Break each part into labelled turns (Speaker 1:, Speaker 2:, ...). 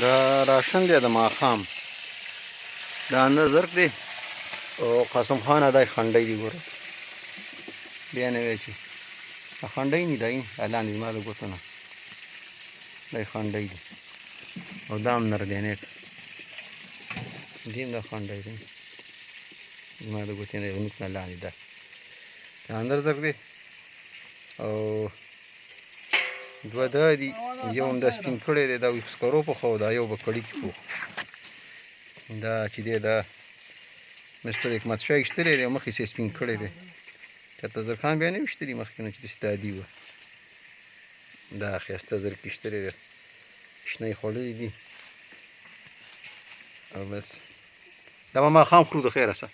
Speaker 1: دا راشن دی د ماښام دا اندر زرق دی او قاسم خان دا خنډی دی ګوره بیا نه وایي چې خنډی نه دی لاندې زما د ګوتو نه دا خنډی دی او دا هم نر دی نیټ دې هم دا خنډی دی زما د ګوتې نه نوک نه لاندې ده دا اندر زرق دی او دوه دا دي یو هم دا سپین کړی دی دا سکرو پخو دا یو به کړي کې پوخ دا چې دی دا مستر حکمت شاه ایستلی دی او مخکې چې سپین کړی دی چېرته زرخان بیا نه ویشتلي مخکې نه چې داسې دادي وه دا ښایسته زرک ایستلی دی شنه یې خوړلي دي او بس دا به ماښام خورو د خیره څه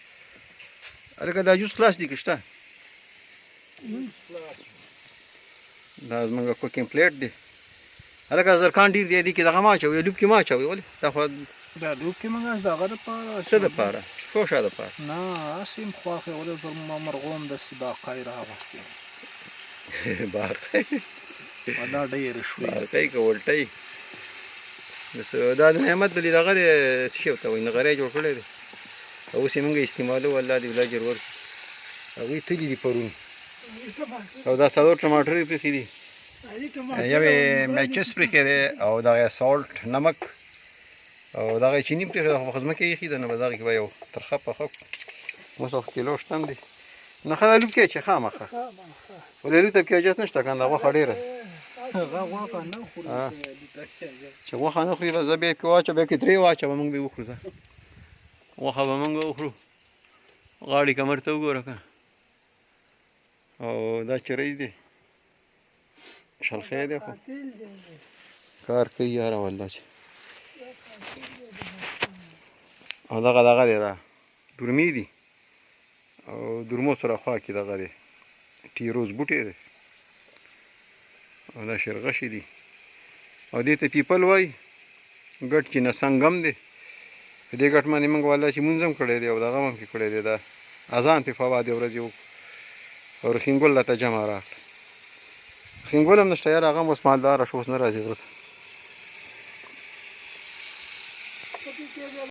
Speaker 1: هلکه دا جوس خلاص دي که شته دا زمونږ کوکینګ پلیټ دی هلکه زرکان ډېر دی دې کې دغه مه اچوئ لوب کې مه اچوئ ولې دا خو
Speaker 2: دا لوب کې موږ دغه دپاره
Speaker 1: څه دپاره شوشه دپاره
Speaker 2: نه هسې یم خواښې ولې زما مرغوم داسې باقی راغوستې
Speaker 1: باقی
Speaker 2: دا ډېرې شوې
Speaker 1: باقی که ولټۍ دا د نعمت دلې دغه دی څه شي ورته وایي نغری جوړ کړی دی اوس یې موږ استعمالوو الله دې ولا اجر ورکړي هغوی تلي دي پرون او دا څلور ټماټر یې پرېښي دي یو یې میچس پرېښی دی او دغه سالټ نمک او دغه چیني پرېښی ده خو په ځمکه یې ایښي ده نو په دغه کې به یو ترخه پخه اوس خو کیلو شته هم دی نو ښه دا لوب کې چې خامخه ولې لوب ته پکې حاجت نشته که نه دا غوښه ډېره چې غوښه نه خوري زه بیا پکې واچوه بیا پکې درې واچوه موږ به یې وخورو غوښه به موږ وخورو غاړې کمر ته وګوره که او دا چرۍ دی شلخی دی خو کار کوي یاره والله چې او دغه دی دا درمي دي او درمو سره خوا کې دغه دی ټیروز بوټی دی او دا شرغشې دي او دې ته پیپل وایي ګټ چې نسنګ هم دی په دې ګټ باندې موږ والله چې مونځ هم کړی دی او دغه هم پې کړی دی دا اذان پې فوا دې ورځې وکړو او رخینګل راته جمع راکړه رخینګل هم نشته یاره هغه هم اوس مالداره شو اوس نه راځي غره ته